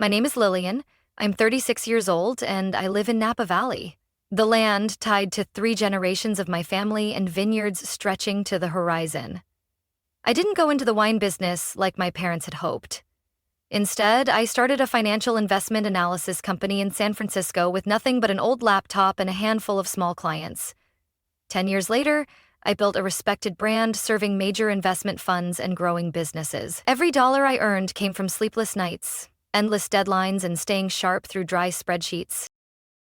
My name is Lillian. I'm 36 years old, and I live in Napa Valley. The land tied to 3 generations of my family and vineyards stretching to the horizon. I didn't go into the wine business like my parents had hoped. Instead, I started a financial investment analysis company in San Francisco with nothing but an old laptop and a handful of small clients. 10 years later, I built a respected brand serving major investment funds and growing businesses. Every dollar I earned came from sleepless nights, endless deadlines, and staying sharp through dry spreadsheets.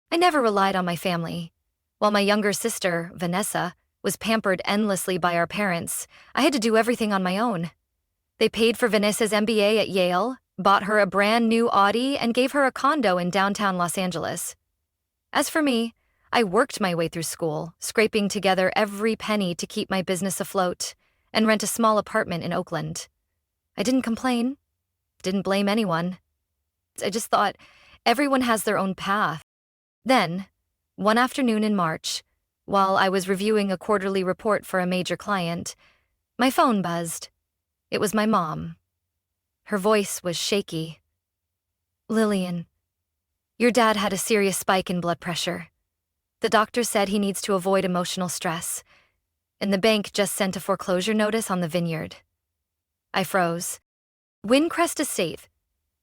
I never relied on my family. While my younger sister, Vanessa, was pampered endlessly by our parents, I had to do everything on my own. They paid for Vanessa's MBA at Yale, bought her a brand new Audi, and gave her a condo in downtown Los Angeles. As for me, I worked my way through school, scraping together every penny to keep my business afloat, and rent a small apartment in Oakland. I didn't complain, didn't blame anyone. I just thought everyone has their own path. Then, one afternoon in March, while I was reviewing a quarterly report for a major client, my phone buzzed. It was my mom. Her voice was shaky. "Lillian, your dad had a serious spike in blood pressure. The doctor said he needs to avoid emotional stress, and the bank just sent a foreclosure notice on the vineyard." I froze. Windcrest Estate,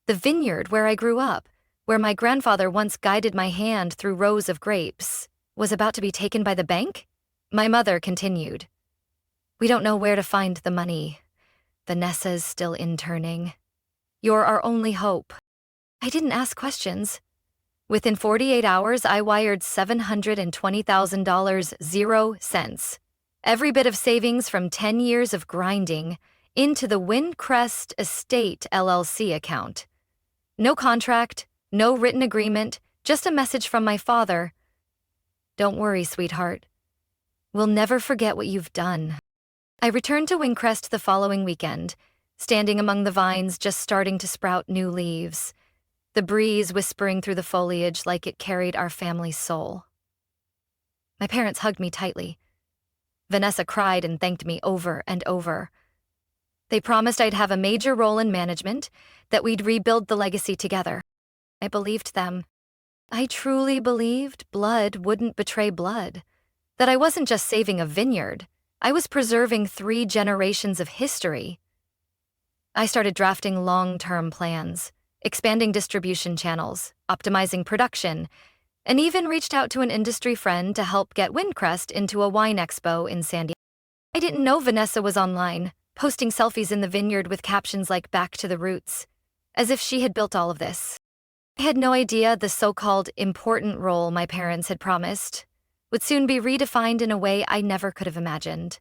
the vineyard where I grew up, where my grandfather once guided my hand through rows of grapes, was about to be taken by the bank? My mother continued. "We don't know where to find the money. Vanessa's still interning. You're our only hope." I didn't ask questions. Within 48 hours, I wired $720,000, 0 cents. Every bit of savings from 10 years of grinding into the Windcrest Estate LLC account. No contract, no written agreement, just a message from my father. "Don't worry, sweetheart. We'll never forget what you've done." I returned to Windcrest the following weekend, standing among the vines just starting to sprout new leaves, the breeze whispering through the foliage like it carried our family's soul. My parents hugged me tightly. Vanessa cried and thanked me over and over. They promised I'd have a major role in management, that we'd rebuild the legacy together. I believed them. I truly believed blood wouldn't betray blood, that I wasn't just saving a vineyard, I was preserving 3 generations of history. I started drafting long-term plans, expanding distribution channels, optimizing production, and even reached out to an industry friend to help get Windcrest into a wine expo in San Diego. I didn't know Vanessa was online, posting selfies in the vineyard with captions like "Back to the Roots," as if she had built all of this. I had no idea the so-called important role my parents had promised would soon be redefined in a way I never could have imagined.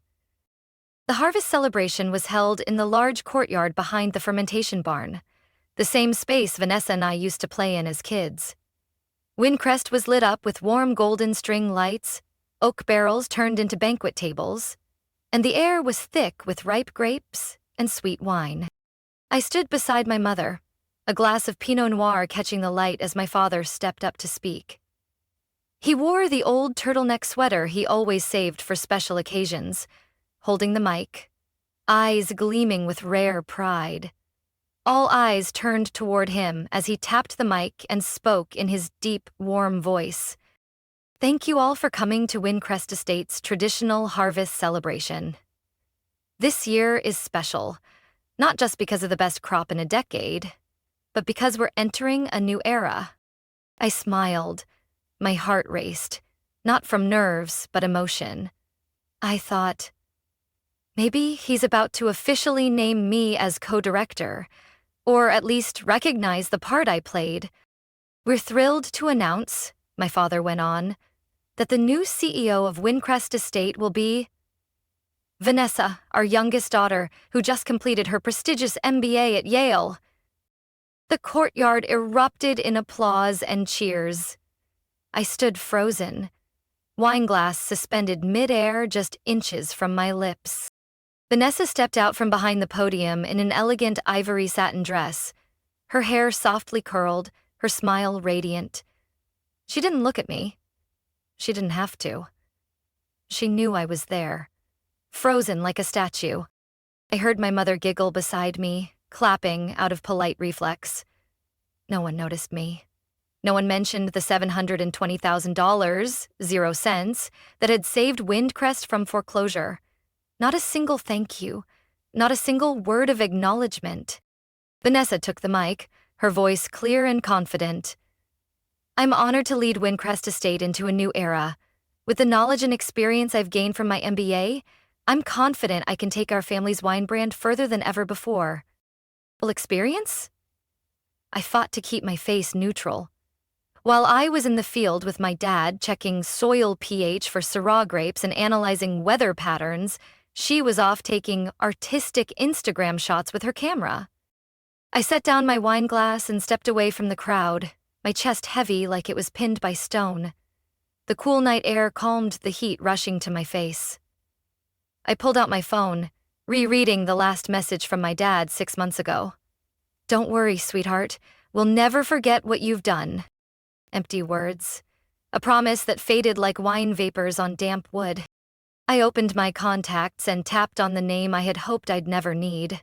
The harvest celebration was held in the large courtyard behind the fermentation barn, the same space Vanessa and I used to play in as kids. Windcrest was lit up with warm golden string lights, oak barrels turned into banquet tables, and the air was thick with ripe grapes and sweet wine. I stood beside my mother, a glass of Pinot Noir catching the light as my father stepped up to speak. He wore the old turtleneck sweater he always saved for special occasions, holding the mic, eyes gleaming with rare pride. All eyes turned toward him as he tapped the mic and spoke in his deep, warm voice. "Thank you all for coming to Windcrest Estate's traditional harvest celebration. This year is special, not just because of the best crop in a decade, but because we're entering a new era." I smiled. My heart raced, not from nerves, but emotion. I thought, maybe he's about to officially name me as co-director, or at least recognize the part I played. "We're thrilled to announce," my father went on, "that the new CEO of Windcrest Estate will be Vanessa, our youngest daughter, who just completed her prestigious MBA at Yale." The courtyard erupted in applause and cheers. I stood frozen, wineglass suspended mid-air just inches from my lips. Vanessa stepped out from behind the podium in an elegant ivory satin dress, her hair softly curled, her smile radiant. She didn't look at me. She didn't have to. She knew I was there, frozen like a statue. I heard my mother giggle beside me, clapping out of polite reflex. No one noticed me. No one mentioned the $720,000, 0 cents, that had saved Windcrest from foreclosure. Not a single thank you. Not a single word of acknowledgement. Vanessa took the mic, her voice clear and confident. I'm honored to lead Windcrest Estate into a new era. With the knowledge and experience I've gained from my MBA, I'm confident I can take our family's wine brand further than ever before. Well, experience? I fought to keep my face neutral. While I was in the field with my dad checking soil pH for Syrah grapes and analyzing weather patterns, she was off taking artistic Instagram shots with her camera. I set down my wine glass and stepped away from the crowd, my chest heavy like it was pinned by stone. The cool night air calmed the heat rushing to my face. I pulled out my phone, rereading the last message from my dad 6 months ago. Don't worry, sweetheart. We'll never forget what you've done. Empty words. A promise that faded like wine vapors on damp wood. I opened my contacts and tapped on the name I had hoped I'd never need.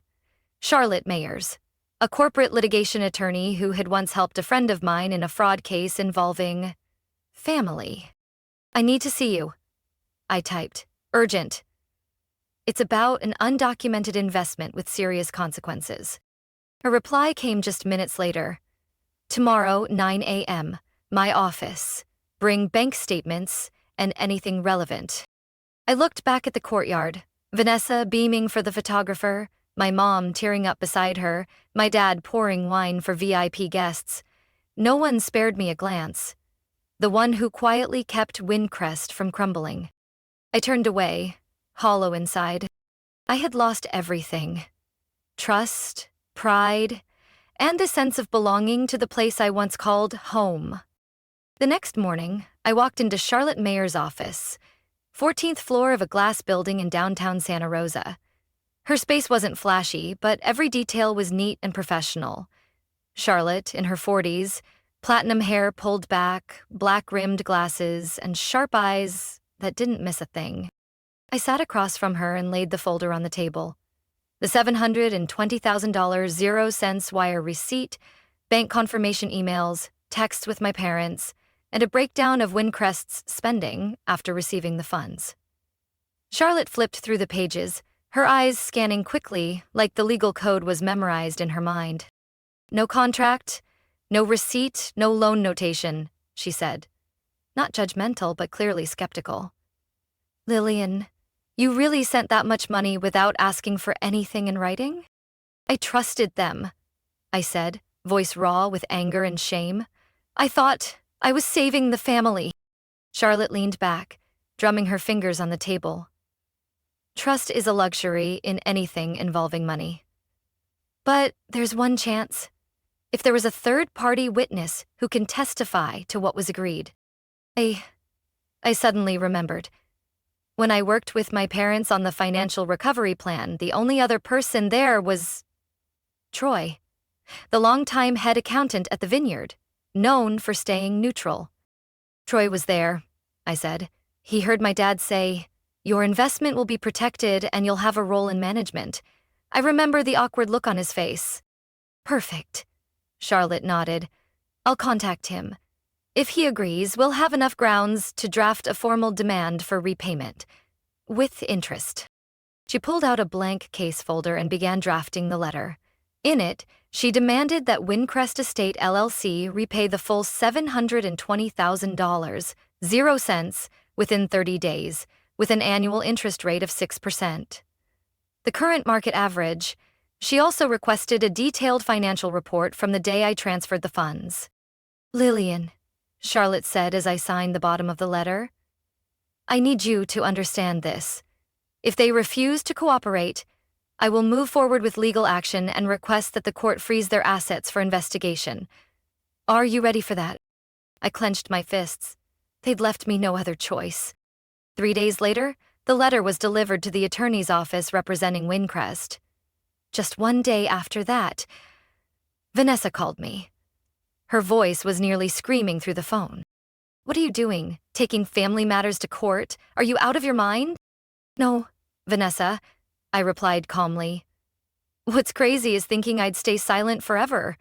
Charlotte Mayers, a corporate litigation attorney who had once helped a friend of mine in a fraud case involving family. I need to see you. I typed. Urgent. It's about an undocumented investment with serious consequences. A reply came just minutes later. Tomorrow, 9 a.m., my office. Bring bank statements and anything relevant. I looked back at the courtyard, Vanessa beaming for the photographer, my mom tearing up beside her, my dad pouring wine for VIP guests. No one spared me a glance. The one who quietly kept Windcrest from crumbling. I turned away, hollow inside. I had lost everything. Trust, pride, and a sense of belonging to the place I once called home. The next morning, I walked into Charlotte Mayer's office, 14th floor of a glass building in downtown Santa Rosa. Her space wasn't flashy, but every detail was neat and professional. Charlotte, in her 40s, platinum hair pulled back, black-rimmed glasses, and sharp eyes that didn't miss a thing. I sat across from her and laid the folder on the table. The $720,000 0 cents wire receipt, bank confirmation emails, texts with my parents, and a breakdown of Windcrest's spending after receiving the funds. Charlotte flipped through the pages, her eyes scanning quickly like the legal code was memorized in her mind. No contract, no receipt, no loan notation, she said. Not judgmental, but clearly skeptical. Lillian, you really sent that much money without asking for anything in writing? I trusted them, I said, voice raw with anger and shame. I thought I was saving the family. Charlotte leaned back, drumming her fingers on the table. Trust is a luxury in anything involving money. But there's one chance. If there was a third-party witness who can testify to what was agreed. I suddenly remembered. When I worked with my parents on the financial recovery plan, the only other person there was Troy, the longtime head accountant at the Vineyard, known for staying neutral. Troy was there, I said. He heard my dad say, "Your investment will be protected and you'll have a role in management." I remember the awkward look on his face. Perfect. Charlotte nodded. I'll contact him. If he agrees, we'll have enough grounds to draft a formal demand for repayment. With interest. She pulled out a blank case folder and began drafting the letter. In it, she demanded that Windcrest Estate LLC repay the full $720,000, 0 cents, within 30 days, with an annual interest rate of 6%. The current market average. She also requested a detailed financial report from the day I transferred the funds. Lillian, Charlotte said as I signed the bottom of the letter, I need you to understand this. If they refuse to cooperate, I will move forward with legal action and request that the court freeze their assets for investigation. Are you ready for that? I clenched my fists. They'd left me no other choice. 3 days later, the letter was delivered to the attorney's office representing Windcrest. Just 1 day after that, Vanessa called me. Her voice was nearly screaming through the phone. What are you doing? Taking family matters to court? Are you out of your mind? No, Vanessa, I replied calmly. What's crazy is thinking I'd stay silent forever.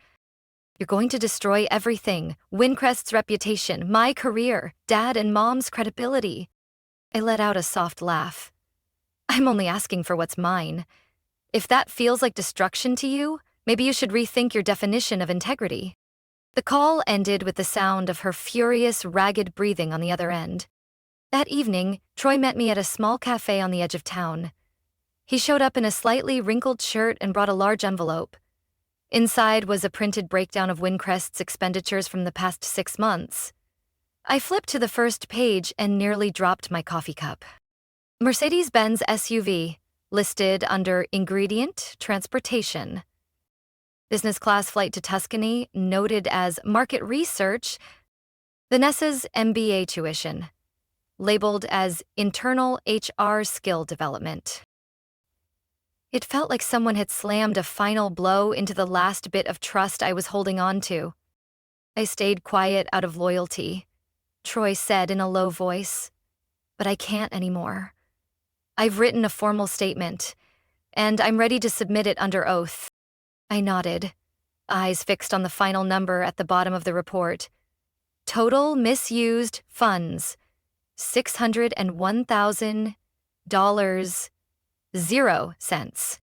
You're going to destroy everything: Windcrest's reputation, my career, Dad and Mom's credibility. I let out a soft laugh. I'm only asking for what's mine. If that feels like destruction to you, maybe you should rethink your definition of integrity. The call ended with the sound of her furious, ragged breathing on the other end. That evening, Troy met me at a small cafe on the edge of town. He showed up in a slightly wrinkled shirt and brought a large envelope. Inside was a printed breakdown of Windcrest's expenditures from the past 6 months. I flipped to the first page and nearly dropped my coffee cup. Mercedes-Benz SUV, listed under Ingredient Transportation. Business class flight to Tuscany, noted as Market Research. Vanessa's MBA tuition, labeled as Internal HR Skill Development. It felt like someone had slammed a final blow into the last bit of trust I was holding on to. I stayed quiet out of loyalty, Troy said in a low voice. But I can't anymore. I've written a formal statement, and I'm ready to submit it under oath. I nodded, eyes fixed on the final number at the bottom of the report. Total misused funds, $601,000, 0 cents.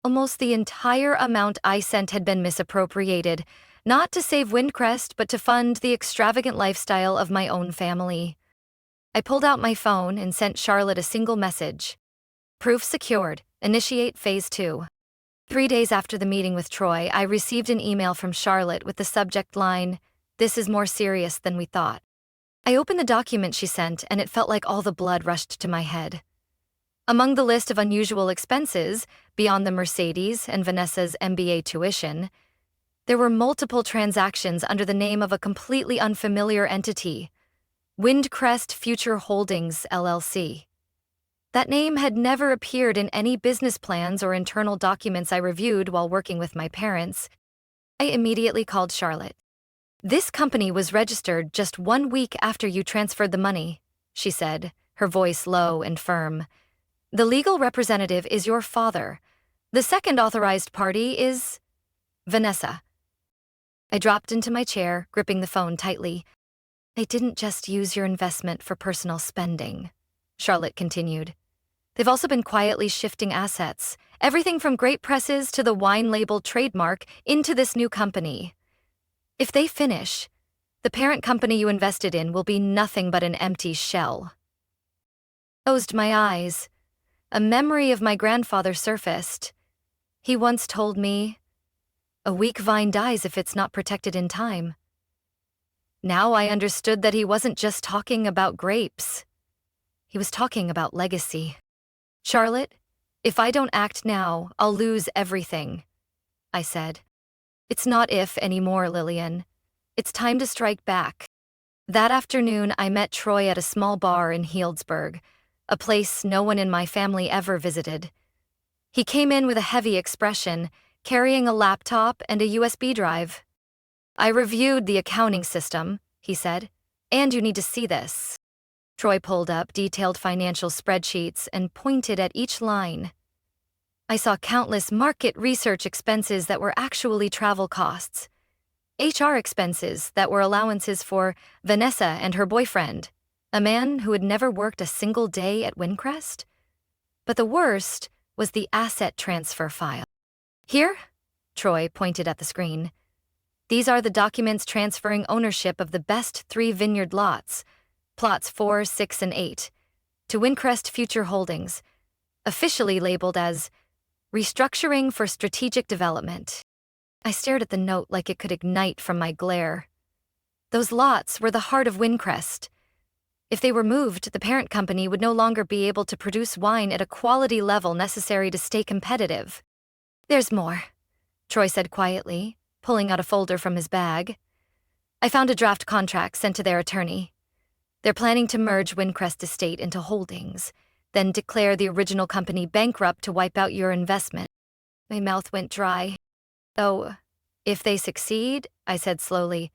Almost the entire amount I sent had been misappropriated, not to save Windcrest, but to fund the extravagant lifestyle of my own family. I pulled out my phone and sent Charlotte a single message. Proof secured. Initiate Phase 2. 3 days after the meeting with Troy, I received an email from Charlotte with the subject line, "This is more serious than we thought." I opened the document she sent, and it felt like all the blood rushed to my head. Among the list of unusual expenses, beyond the Mercedes and Vanessa's MBA tuition, there were multiple transactions under the name of a completely unfamiliar entity, Windcrest Future Holdings, LLC. That name had never appeared in any business plans or internal documents I reviewed while working with my parents. I immediately called Charlotte. "This company was registered just 1 week after you transferred the money," she said, her voice low and firm. "The legal representative is your father. The second authorized party is Vanessa." I dropped into my chair, gripping the phone tightly. "They didn't just use your investment for personal spending," Charlotte continued. "They've also been quietly shifting assets, everything from grape presses to the wine label trademark, into this new company. If they finish, the parent company you invested in will be nothing but an empty shell." I closed my eyes. A memory of my grandfather surfaced. He once told me, "A weak vine dies if it's not protected in time." Now I understood that he wasn't just talking about grapes. He was talking about legacy. "Charlotte, if I don't act now, I'll lose everything," I said. "It's not if anymore, Lillian. It's time to strike back." That afternoon, I met Troy at a small bar in Healdsburg, a place no one in my family ever visited. He came in with a heavy expression, carrying a laptop and a USB drive. "I reviewed the accounting system," he said, "and you need to see this." Troy pulled up detailed financial spreadsheets and pointed at each line. I saw countless market research expenses that were actually travel costs, HR expenses that were allowances for Vanessa and her boyfriend, a man who had never worked a single day at Windcrest. But the worst was the asset transfer file. "Here," Troy pointed at the screen. "These are the documents transferring ownership of the best 3 Vineyard lots, plots 4, 6, and 8, to Windcrest Future Holdings, officially labeled as Restructuring for Strategic Development." I stared at the note like it could ignite from my glare. Those lots were the heart of Windcrest. If they were moved, the parent company would no longer be able to produce wine at a quality level necessary to stay competitive. "There's more," Troy said quietly, pulling out a folder from his bag. "I found a draft contract sent to their attorney. They're planning to merge Windcrest Estate into holdings, then declare the original company bankrupt to wipe out your investment." My mouth went dry. "Oh, if they succeed," I said slowly,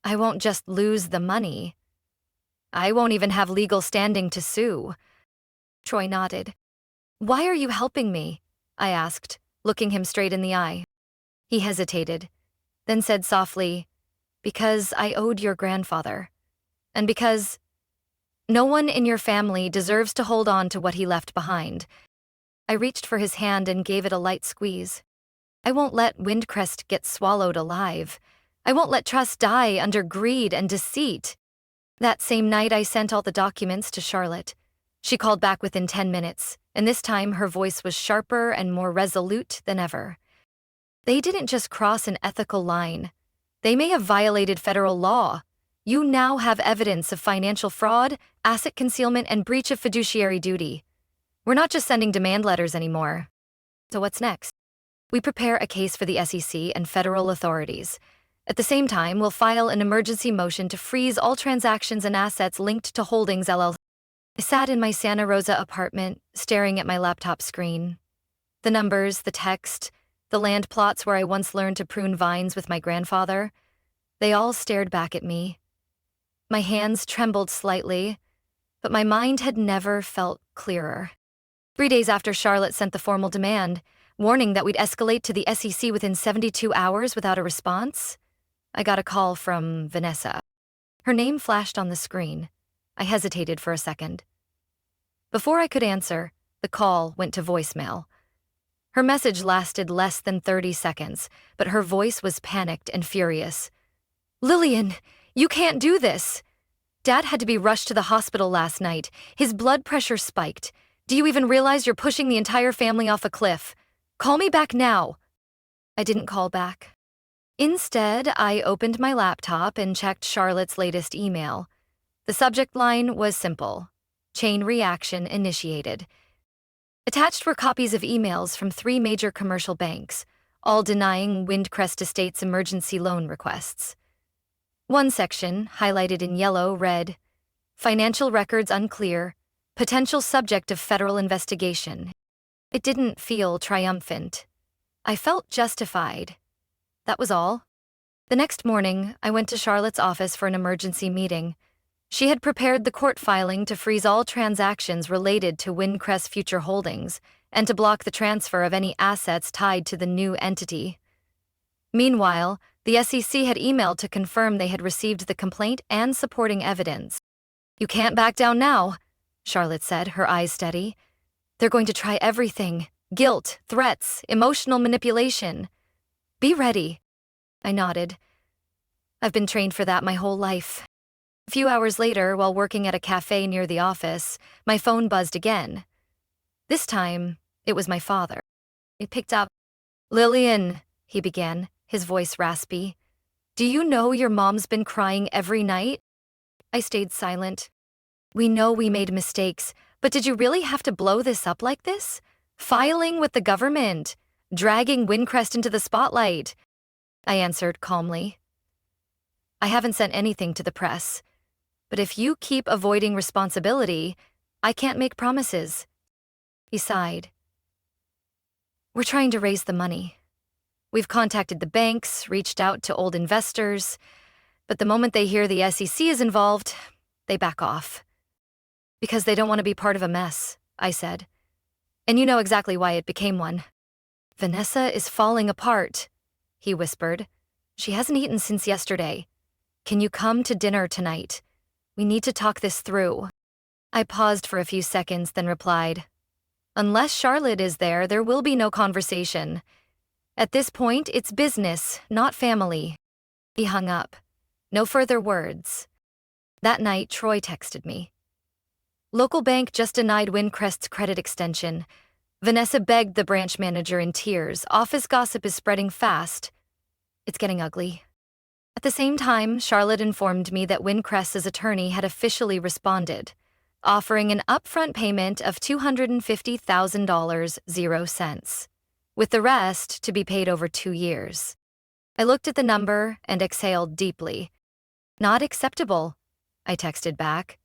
"I won't just lose the money. I won't even have legal standing to sue." Troy nodded. "Why are you helping me?" I asked, looking him straight in the eye. He hesitated, then said softly, "Because I owed your grandfather. And because no one in your family deserves to hold on to what he left behind." I reached for his hand and gave it a light squeeze. I won't let Windcrest get swallowed alive. I won't let trust die under greed and deceit. That same night, I sent all the documents to Charlotte. She called back within 10 minutes, and this time her voice was sharper and more resolute than ever. "They didn't just cross an ethical line. They may have violated federal law. You now have evidence of financial fraud, asset concealment, and breach of fiduciary duty. We're not just sending demand letters anymore." So what's next? We prepare a case for the SEC and federal authorities. At the same time, we'll file an emergency motion to freeze all transactions and assets linked to Holdings LLC. I sat in my Santa Rosa apartment, staring at my laptop screen. The numbers, the text, the land plots where I once learned to prune vines with my grandfather, they all stared back at me. My hands trembled slightly, but my mind had never felt clearer. 3 days after Charlotte sent the formal demand, warning that we'd escalate to the SEC within 72 hours without a response, I got a call from Vanessa. Her name flashed on the screen. I hesitated for a second. Before I could answer, the call went to voicemail. Her message lasted less than 30 seconds, but her voice was panicked and furious. "Lillian, you can't do this. Dad had to be rushed to the hospital last night. His blood pressure spiked. Do you even realize you're pushing the entire family off a cliff? Call me back now." I didn't call back. Instead, I opened my laptop and checked Charlotte's latest email. The subject line was simple: chain reaction initiated. Attached were copies of emails from 3 major commercial banks, all denying Windcrest Estates' emergency loan requests. One section, highlighted in yellow, read, "Financial records unclear, potential subject of federal investigation." It didn't feel triumphant. I felt justified. That was all. The next morning, I went to Charlotte's office for an emergency meeting. She had prepared the court filing to freeze all transactions related to Windcrest Future Holdings and to block the transfer of any assets tied to the new entity. Meanwhile, the SEC had emailed to confirm they had received the complaint and supporting evidence. "You can't back down now," Charlotte said, her eyes steady. "They're going to try everything: guilt, threats, emotional manipulation. Be ready." I nodded. I've been trained for that my whole life. A few hours later, while working at a cafe near the office, my phone buzzed again. This time, it was my father. It picked up. "Lillian," he began, his voice raspy. "Do you know your mom's been crying every night?" I stayed silent. "We know we made mistakes, but did you really have to blow this up like this? Filing with the government, dragging Windcrest into the spotlight." I answered calmly. "I haven't sent anything to the press, but if you keep avoiding responsibility, I can't make promises." He sighed. "We're trying to raise the money. We've contacted the banks, reached out to old investors, but the moment they hear the SEC is involved, they back off. Because they don't want to be part of a mess," I said. "And you know exactly why it became one." "Vanessa is falling apart," he whispered. "She hasn't eaten since yesterday. Can you come to dinner tonight? We need to talk this through." I paused for a few seconds, then replied, "Unless Charlotte is there, there will be no conversation. At this point, it's business, not family." He hung up. No further words. That night, Troy texted me. "Local bank just denied Windcrest's credit extension. Vanessa begged the branch manager in tears. Office gossip is spreading fast. It's getting ugly." At the same time, Charlotte informed me that Windcrest's attorney had officially responded, offering an upfront payment of $250,000, 0 cents, with the rest to be paid over 2 years. I looked at the number and exhaled deeply. "Not acceptable," I texted back.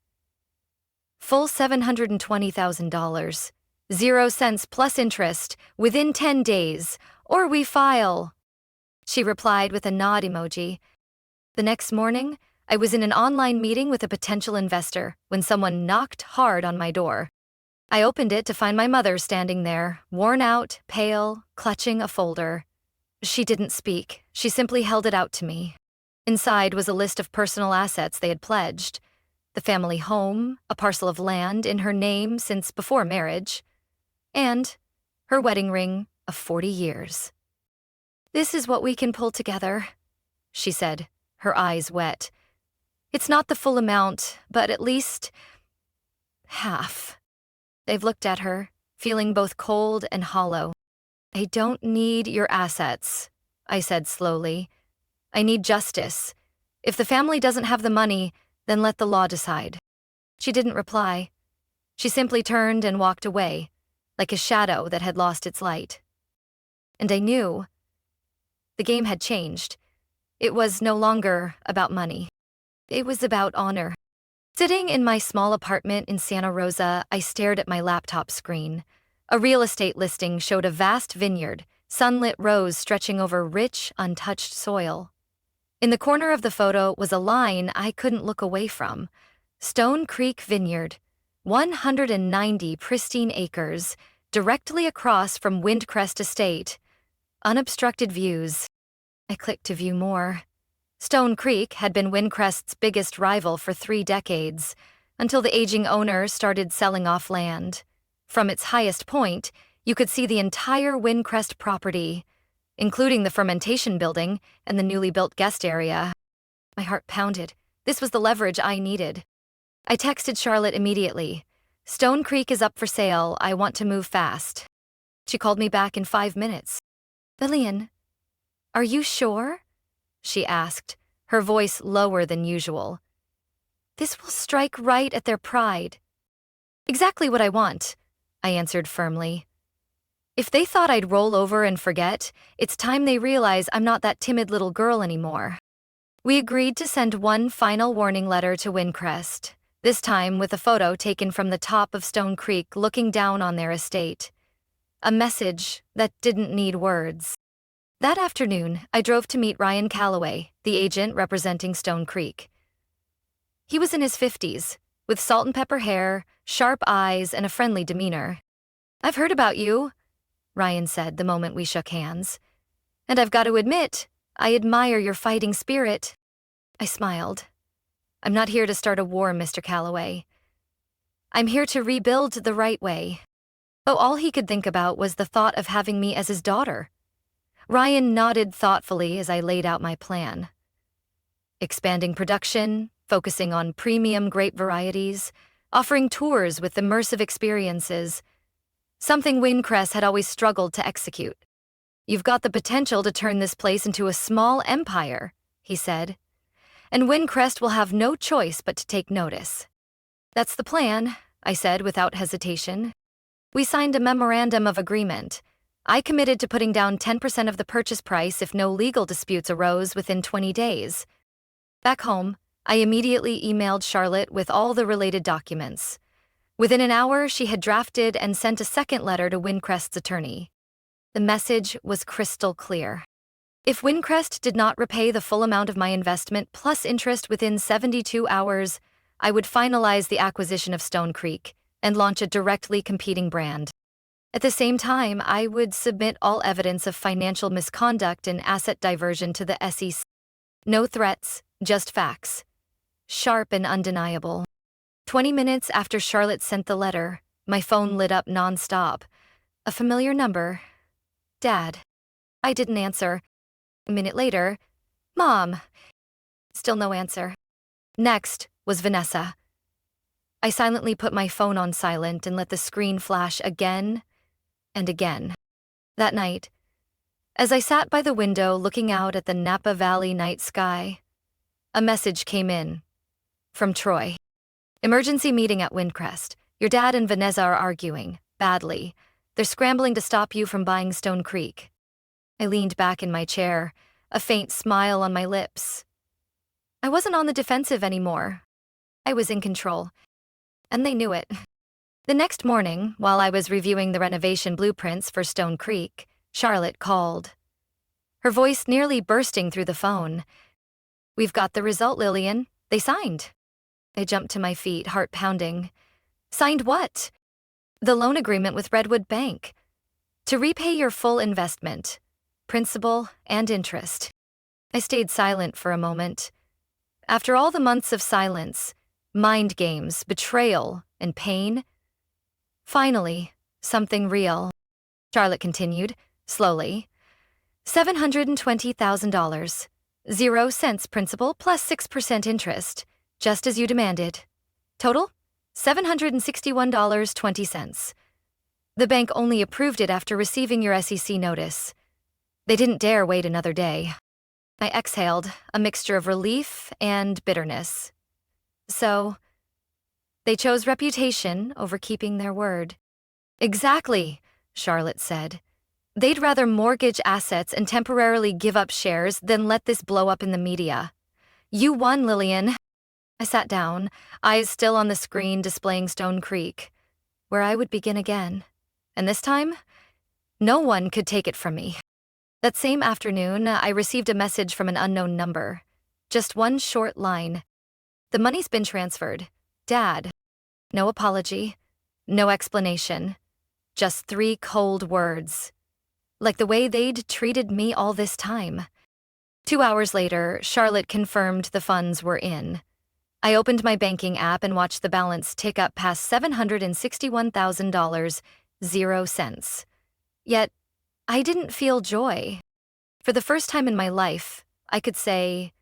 "Full $720,000, 0 cents plus interest, within 10 days, or we file." She replied with a nod emoji. The next morning, I was in an online meeting with a potential investor when someone knocked hard on my door. I opened it to find my mother standing there, worn out, pale, clutching a folder. She didn't speak, She simply held it out to me. Inside was a list of personal assets they had pledged: the family home, a parcel of land in her name since before marriage, and her wedding ring of 40 years. "This is what we can pull together," she said, her eyes wet. "It's not the full amount, but at least half." They've looked at her, feeling both cold and hollow. "I don't need your assets," I said slowly. "I need justice. If the family doesn't have the money, then let the law decide." She didn't reply. She simply turned and walked away, like a shadow that had lost its light. And I knew the game had changed. It was no longer about money. It was about honor. Sitting in my small apartment in Santa Rosa, I stared at my laptop screen. A real estate listing showed a vast vineyard, sunlit rows stretching over rich, untouched soil. In the corner of the photo was a line I couldn't look away from: Stone Creek Vineyard, 190 pristine acres, directly across from Windcrest Estate. Unobstructed views. I clicked to view more. Stone Creek had been Windcrest's biggest rival for 3 decades, until the aging owner started selling off land. From its highest point, you could see the entire Windcrest property, including the fermentation building and the newly built guest area. My heart pounded. This was the leverage I needed. I texted Charlotte immediately. "Stone Creek is up for sale. I want to move fast." She called me back in 5 minutes. "Lillian, are you sure?" she asked, her voice lower than usual. "This will strike right at their pride." "Exactly what I want," I answered firmly. "If they thought I'd roll over and forget, it's time they realize I'm not that timid little girl anymore." We agreed to send one final warning letter to Windcrest, this time with a photo taken from the top of Stone Creek looking down on their estate. A message that didn't need words. That afternoon, I drove to meet Ryan Calloway, the agent representing Stone Creek. He was in his 50s, with salt and pepper hair, sharp eyes, and a friendly demeanor. "I've heard about you," Ryan said the moment we shook hands. "And I've got to admit, I admire your fighting spirit." I smiled. "I'm not here to start a war, Mr. Calloway. I'm here to rebuild the right way." But all he could think about was the thought of having me as his daughter. Ryan nodded thoughtfully as I laid out my plan. Expanding production, focusing on premium grape varieties, offering tours with immersive experiences. Something Windcrest had always struggled to execute. "You've got the potential to turn this place into a small empire," he said. "And Windcrest will have no choice but to take notice." "That's the plan," I said without hesitation. We signed a memorandum of agreement. I committed to putting down 10% of the purchase price if no legal disputes arose within 20 days. Back home, I immediately emailed Charlotte with all the related documents. Within an hour, she had drafted and sent a second letter to Windcrest's attorney. The message was crystal clear. If Windcrest did not repay the full amount of my investment plus interest within 72 hours, I would finalize the acquisition of Stone Creek and launch a directly competing brand. At the same time, I would submit all evidence of financial misconduct and asset diversion to the SEC. No threats, just facts. Sharp and undeniable. 20 minutes after Charlotte sent the letter, my phone lit up nonstop. A familiar number. Dad. I didn't answer. A minute later, Mom. Still no answer. Next was Vanessa. I silently put my phone on silent and let the screen flash again and again. That night, as I sat by the window looking out at the Napa Valley night sky, a message came in. From Troy. "Emergency meeting at Windcrest. Your dad and Vanessa are arguing. Badly. They're scrambling to stop you from buying Stone Creek." I leaned back in my chair, a faint smile on my lips. I wasn't on the defensive anymore. I was in control. And they knew it. The next morning, while I was reviewing the renovation blueprints for Stone Creek, Charlotte called. Her voice nearly bursting through the phone. "We've got the result, Lillian. They signed." I jumped to my feet, heart pounding. "Signed what?" "The loan agreement with Redwood Bank. To repay your full investment, principal and interest." I stayed silent for a moment. After all the months of silence, mind games, betrayal, and pain, finally, something real. Charlotte continued, slowly. $720,000. 0 cents principal plus 6% interest, just as you demanded. Total? $761.20. The bank only approved it after receiving your SEC notice. They didn't dare wait another day. I exhaled, a mixture of relief and bitterness. So, they chose reputation over keeping their word. Exactly, Charlotte said. They'd rather mortgage assets and temporarily give up shares than let this blow up in the media. You won, Lillian. I sat down, eyes still on the screen displaying Stone Creek, where I would begin again. And this time, no one could take it from me. That same afternoon, I received a message from an unknown number. Just one short line. The money's been transferred. Dad. No apology. No explanation. Just 3 cold words. Like the way they'd treated me all this time. 2 hours later, Charlotte confirmed the funds were in. I opened my banking app and watched the balance tick up past $761,000, 0 cents. Yet, I didn't feel joy. For the first time in my life, I could say,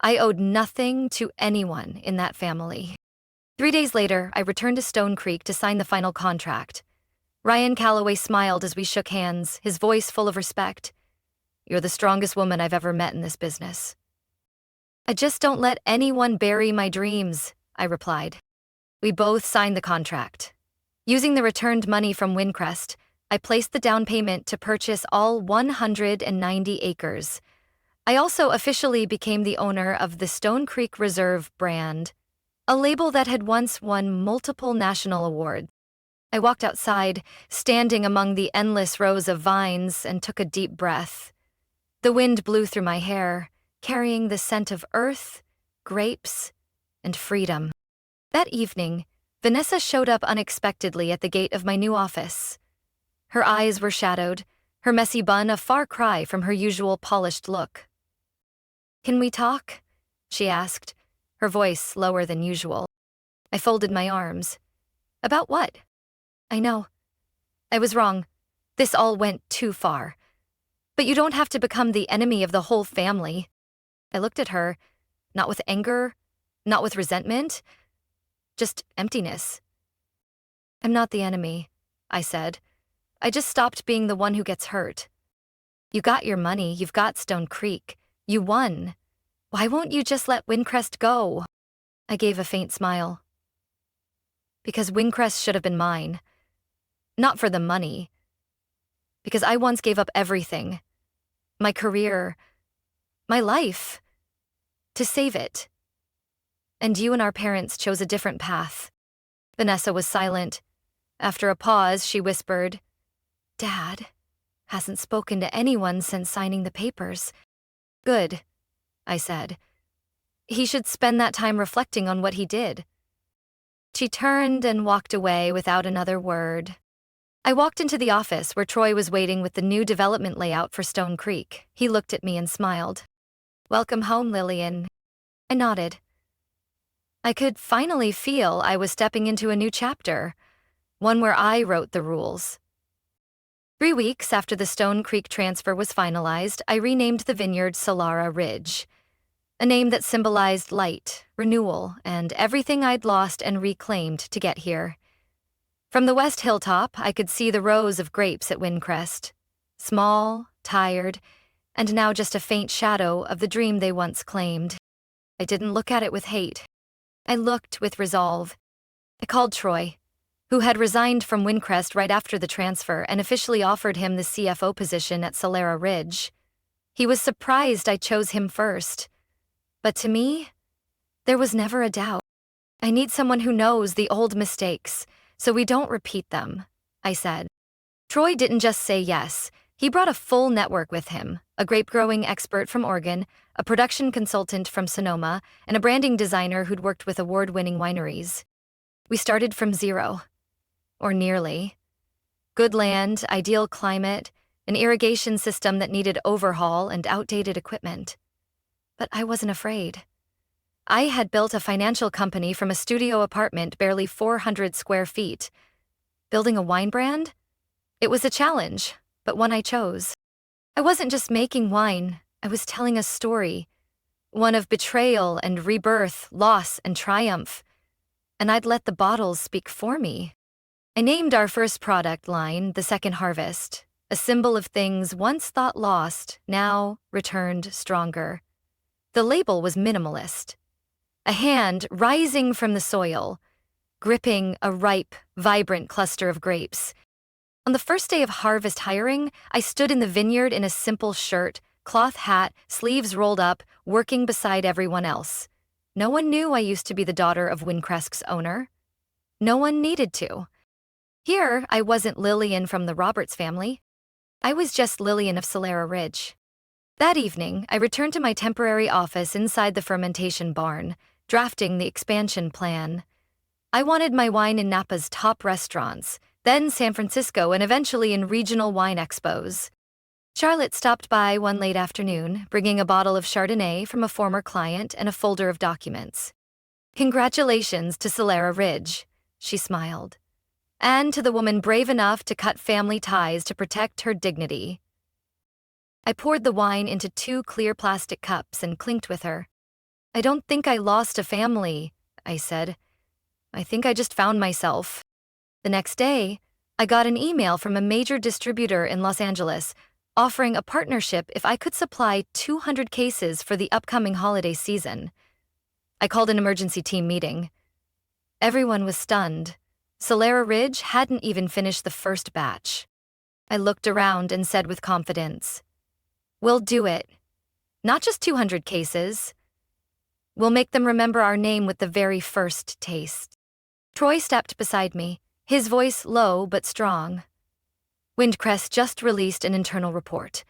I owed nothing to anyone in that family. 3 days later, I returned to Stone Creek to sign the final contract. Ryan Calloway smiled as we shook hands, his voice full of respect. You're the strongest woman I've ever met in this business. I just don't let anyone bury my dreams, I replied. We both signed the contract. Using the returned money from Windcrest, I placed the down payment to purchase all 190 acres. I also officially became the owner of the Stone Creek Reserve brand, a label that had once won multiple national awards. I walked outside, standing among the endless rows of vines, and took a deep breath. The wind blew through my hair, carrying the scent of earth, grapes, and freedom. That evening, Vanessa showed up unexpectedly at the gate of my new office. Her eyes were shadowed, her messy bun a far cry from her usual polished look. Can we talk? She asked, her voice lower than usual. I folded my arms. About what? I know. I was wrong. This all went too far. But you don't have to become the enemy of the whole family. I looked at her, not with anger, not with resentment, just emptiness. I'm not the enemy, I said. I just stopped being the one who gets hurt. You got your money, you've got Stone Creek. You won. Why won't you just let Windcrest go? I gave a faint smile. Because Windcrest should have been mine. Not for the money. Because I once gave up everything. My career. My life. To save it. And you and our parents chose a different path. Vanessa was silent. After a pause, she whispered, Dad hasn't spoken to anyone since signing the papers. Good, I said. He should spend that time reflecting on what he did. She turned and walked away without another word. I walked into the office where Troy was waiting with the new development layout for Stone Creek. He looked at me and smiled. Welcome home, Lillian. I nodded. I could finally feel I was stepping into a new chapter, one where I wrote the rules. 3 weeks after the Stone Creek transfer was finalized, I renamed the vineyard Solara Ridge, a name that symbolized light, renewal, and everything I'd lost and reclaimed to get here. From the west hilltop, I could see the rows of grapes at Windcrest, small, tired, and now just a faint shadow of the dream they once claimed. I didn't look at it with hate. I looked with resolve. I called Troy, who had resigned from Windcrest right after the transfer and officially offered him the CFO position at Solara Ridge. He was surprised I chose him first. But to me, there was never a doubt. I need someone who knows the old mistakes, so we don't repeat them, I said. Troy didn't just say yes. He brought a full network with him, a grape-growing expert from Oregon, a production consultant from Sonoma, and a branding designer who'd worked with award-winning wineries. We started from zero. Or nearly. Good land, ideal climate, an irrigation system that needed overhaul and outdated equipment. But I wasn't afraid. I had built a financial company from a studio apartment barely 400 square feet. Building a wine brand? It was a challenge, but one I chose. I wasn't just making wine, I was telling a story. One of betrayal and rebirth, loss and triumph. And I'd let the bottles speak for me. I named our first product line The Second Harvest, a symbol of things once thought lost, now returned stronger. The label was minimalist. A hand rising from the soil, gripping a ripe, vibrant cluster of grapes. On the first day of harvest hiring, I stood in the vineyard in a simple shirt, cloth hat, sleeves rolled up, working beside everyone else. No one knew I used to be the daughter of Windcrest's owner. No one needed to. Here, I wasn't Lillian from the Roberts family. I was just Lillian of Solera Ridge. That evening, I returned to my temporary office inside the fermentation barn, drafting the expansion plan. I wanted my wine in Napa's top restaurants, then San Francisco, and eventually in regional wine expos. Charlotte stopped by one late afternoon, bringing a bottle of Chardonnay from a former client and a folder of documents. "Congratulations to Solera Ridge," she smiled. "And to the woman brave enough to cut family ties to protect her dignity." I poured the wine into 2 clear plastic cups and clinked with her. "I don't think I lost a family," I said. "I think I just found myself." The next day, I got an email from a major distributor in Los Angeles offering a partnership if I could supply 200 cases for the upcoming holiday season. I called an emergency team meeting. Everyone was stunned. Solera Ridge hadn't even finished the first batch. I looked around and said with confidence, "We'll do it. Not just 200 cases. We'll make them remember our name with the very first taste." Troy stepped beside me, his voice low but strong. "Windcrest just released an internal report.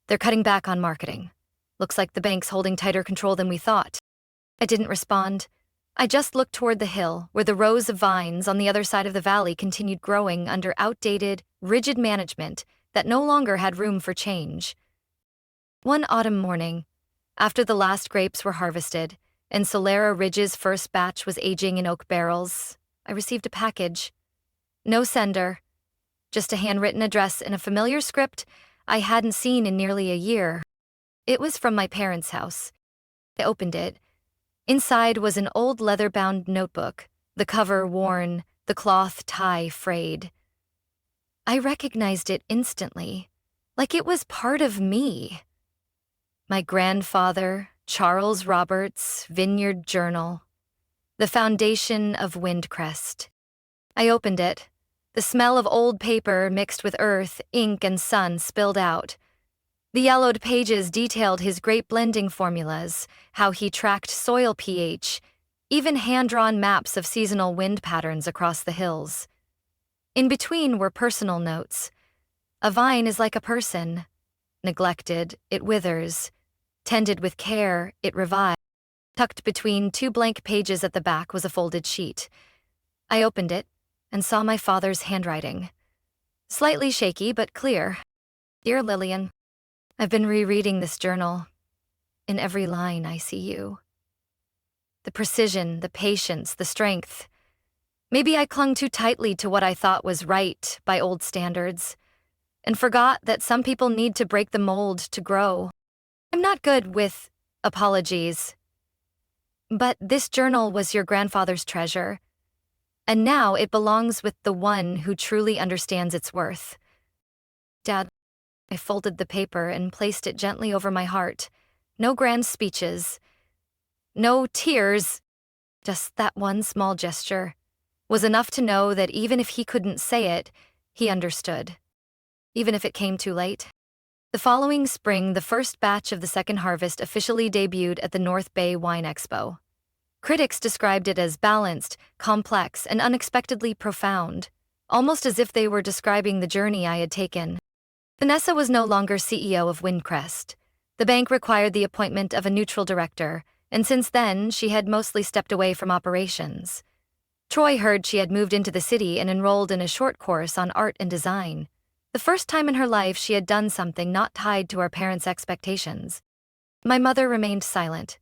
They're cutting back on marketing. Looks like the bank's holding tighter control than we thought." I didn't respond. I just looked toward the hill, where the rows of vines on the other side of the valley continued growing under outdated, rigid management that no longer had room for change. One autumn morning, after the last grapes were harvested, and Solera Ridge's first batch was aging in oak barrels, I received a package. No sender, just a handwritten address in a familiar script I hadn't seen in nearly a year. It was from my parents' house. I opened it. Inside was an old leather-bound notebook, the cover worn, the cloth tie frayed. I recognized it instantly, like it was part of me. My grandfather, Charles Roberts' Vineyard Journal, the foundation of Windcrest. I opened it. The smell of old paper mixed with earth, ink, and sun spilled out. The yellowed pages detailed his grape blending formulas, how he tracked soil pH, even hand-drawn maps of seasonal wind patterns across the hills. In between were personal notes. "A vine is like a person. Neglected, it withers. Tended with care, it revives." Tucked between 2 blank pages at the back was a folded sheet. I opened it and saw my father's handwriting. Slightly shaky, but clear. "Dear Lillian, I've been rereading this journal. In every line, I see you. The precision, the patience, the strength. Maybe I clung too tightly to what I thought was right by old standards, and forgot that some people need to break the mold to grow. I'm not good with apologies. But this journal was your grandfather's treasure, and now it belongs with the one who truly understands its worth. Dad." I folded the paper and placed it gently over my heart. No grand speeches. No tears. Just that one small gesture was enough to know that even if he couldn't say it, he understood. Even if it came too late. The following spring, the first batch of the second harvest officially debuted at the North Bay Wine Expo. Critics described it as balanced, complex, and unexpectedly profound, almost as if they were describing the journey I had taken. Vanessa was no longer CEO of Windcrest. The bank required the appointment of a neutral director, and since then, she had mostly stepped away from operations. Troy heard she had moved into the city and enrolled in a short course on art and design. The first time in her life she had done something not tied to our parents' expectations. My mother remained silent.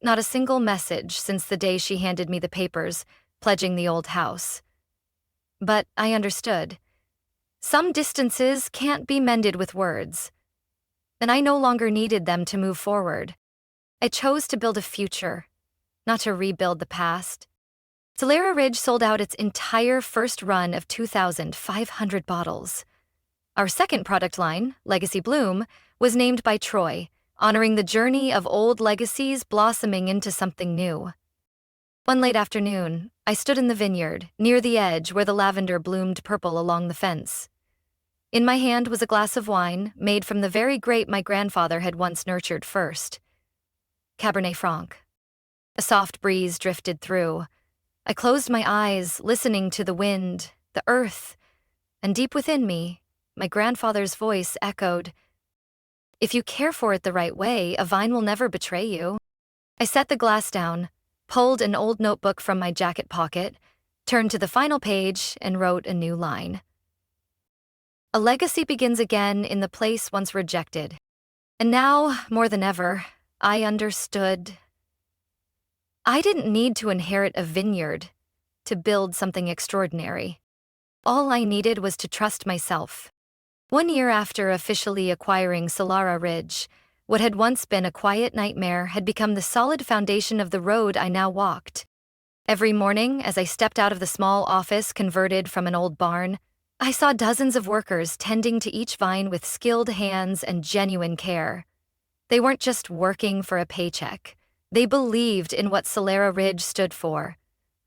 Not a single message since the day she handed me the papers, pledging the old house. But I understood. Some distances can't be mended with words. And I no longer needed them to move forward. I chose to build a future, not to rebuild the past. Solera Ridge sold out its entire first run of 2,500 bottles. Our second product line, Legacy Bloom, was named by Troy, honoring the journey of old legacies blossoming into something new. One late afternoon, I stood in the vineyard, near the edge where the lavender bloomed purple along the fence. In my hand was a glass of wine made from the very grape my grandfather had once nurtured first, Cabernet Franc. A soft breeze drifted through. I closed my eyes, listening to the wind, the earth, and deep within me, my grandfather's voice echoed, "If you care for it the right way, a vine will never betray you." I set the glass down, pulled an old notebook from my jacket pocket, turned to the final page, and wrote a new line. A legacy begins again in the place once rejected. And now, more than ever, I understood. I didn't need to inherit a vineyard to build something extraordinary. All I needed was to trust myself. 1 year after officially acquiring Solera Ridge, what had once been a quiet nightmare had become the solid foundation of the road I now walked. Every morning, as I stepped out of the small office converted from an old barn, I saw dozens of workers tending to each vine with skilled hands and genuine care. They weren't just working for a paycheck. They believed in what Solera Ridge stood for,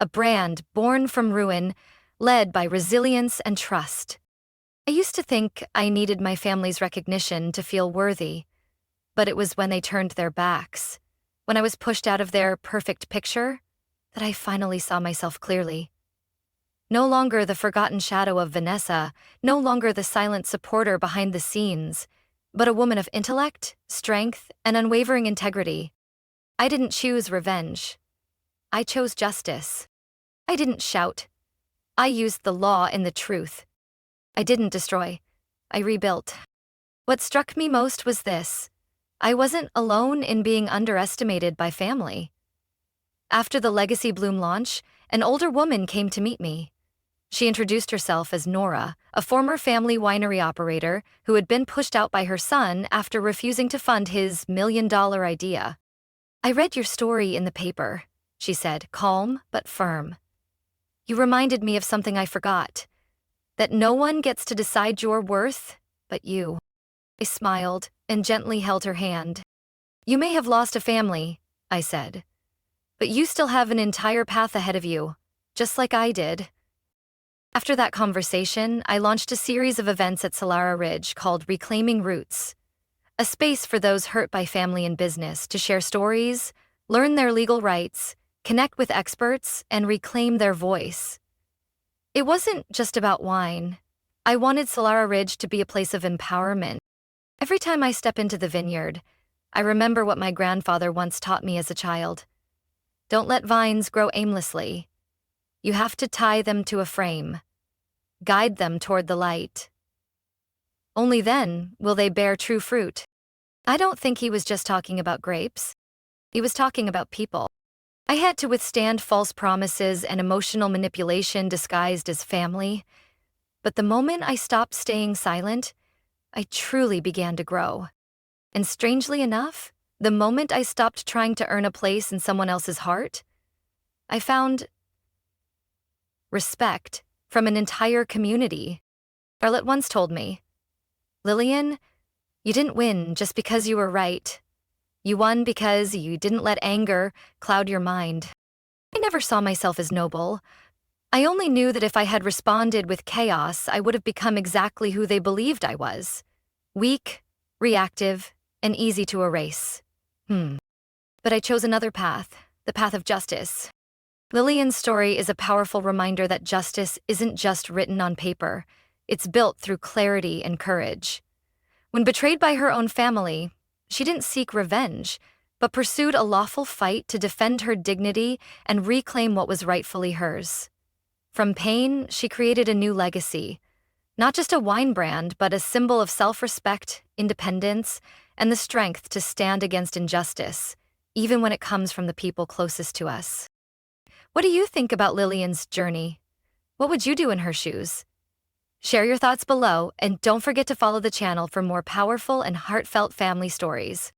a brand born from ruin, led by resilience and trust. I used to think I needed my family's recognition to feel worthy, but it was when they turned their backs, when I was pushed out of their perfect picture, that I finally saw myself clearly. No longer the forgotten shadow of Vanessa, no longer the silent supporter behind the scenes, but a woman of intellect, strength, and unwavering integrity. I didn't choose revenge. I chose justice. I didn't shout. I used the law and the truth. I didn't destroy. I rebuilt. What struck me most was this. I wasn't alone in being underestimated by family. After the Legacy Bloom launch, an older woman came to meet me. She introduced herself as Nora, a former family winery operator who had been pushed out by her son after refusing to fund his $1 million idea. "I read your story in the paper," she said, calm but firm. "You reminded me of something I forgot, that no one gets to decide your worth but you." I smiled and gently held her hand. "You may have lost a family," I said, "but you still have an entire path ahead of you, just like I did." After that conversation, I launched a series of events at Solera Ridge called Reclaiming Roots, a space for those hurt by family and business to share stories, learn their legal rights, connect with experts, and reclaim their voice. It wasn't just about wine. I wanted Solera Ridge to be a place of empowerment. Every time I step into the vineyard, I remember what my grandfather once taught me as a child. Don't let vines grow aimlessly. You have to tie them to a frame. Guide them toward the light. Only then will they bear true fruit. I don't think he was just talking about grapes. He was talking about people. I had to withstand false promises and emotional manipulation disguised as family. But the moment I stopped staying silent, I truly began to grow. And strangely enough, the moment I stopped trying to earn a place in someone else's heart, I found respect from an entire community. Charlotte once told me, "Lillian, you didn't win just because you were right. You won because you didn't let anger cloud your mind." I never saw myself as noble. I only knew that if I had responded with chaos, I would have become exactly who they believed I was. Weak, reactive, and easy to erase. But I chose another path, the path of justice. Lillian's story is a powerful reminder that justice isn't just written on paper. It's built through clarity and courage. When betrayed by her own family, she didn't seek revenge, but pursued a lawful fight to defend her dignity and reclaim what was rightfully hers. From pain, she created a new legacy, Not just a wine brand, but a symbol of self-respect, independence, and the strength to stand against injustice, even when it comes from the people closest to us. What do you think about Lillian's journey? What would you do in her shoes? Share your thoughts below, and don't forget to follow the channel for more powerful and heartfelt family stories.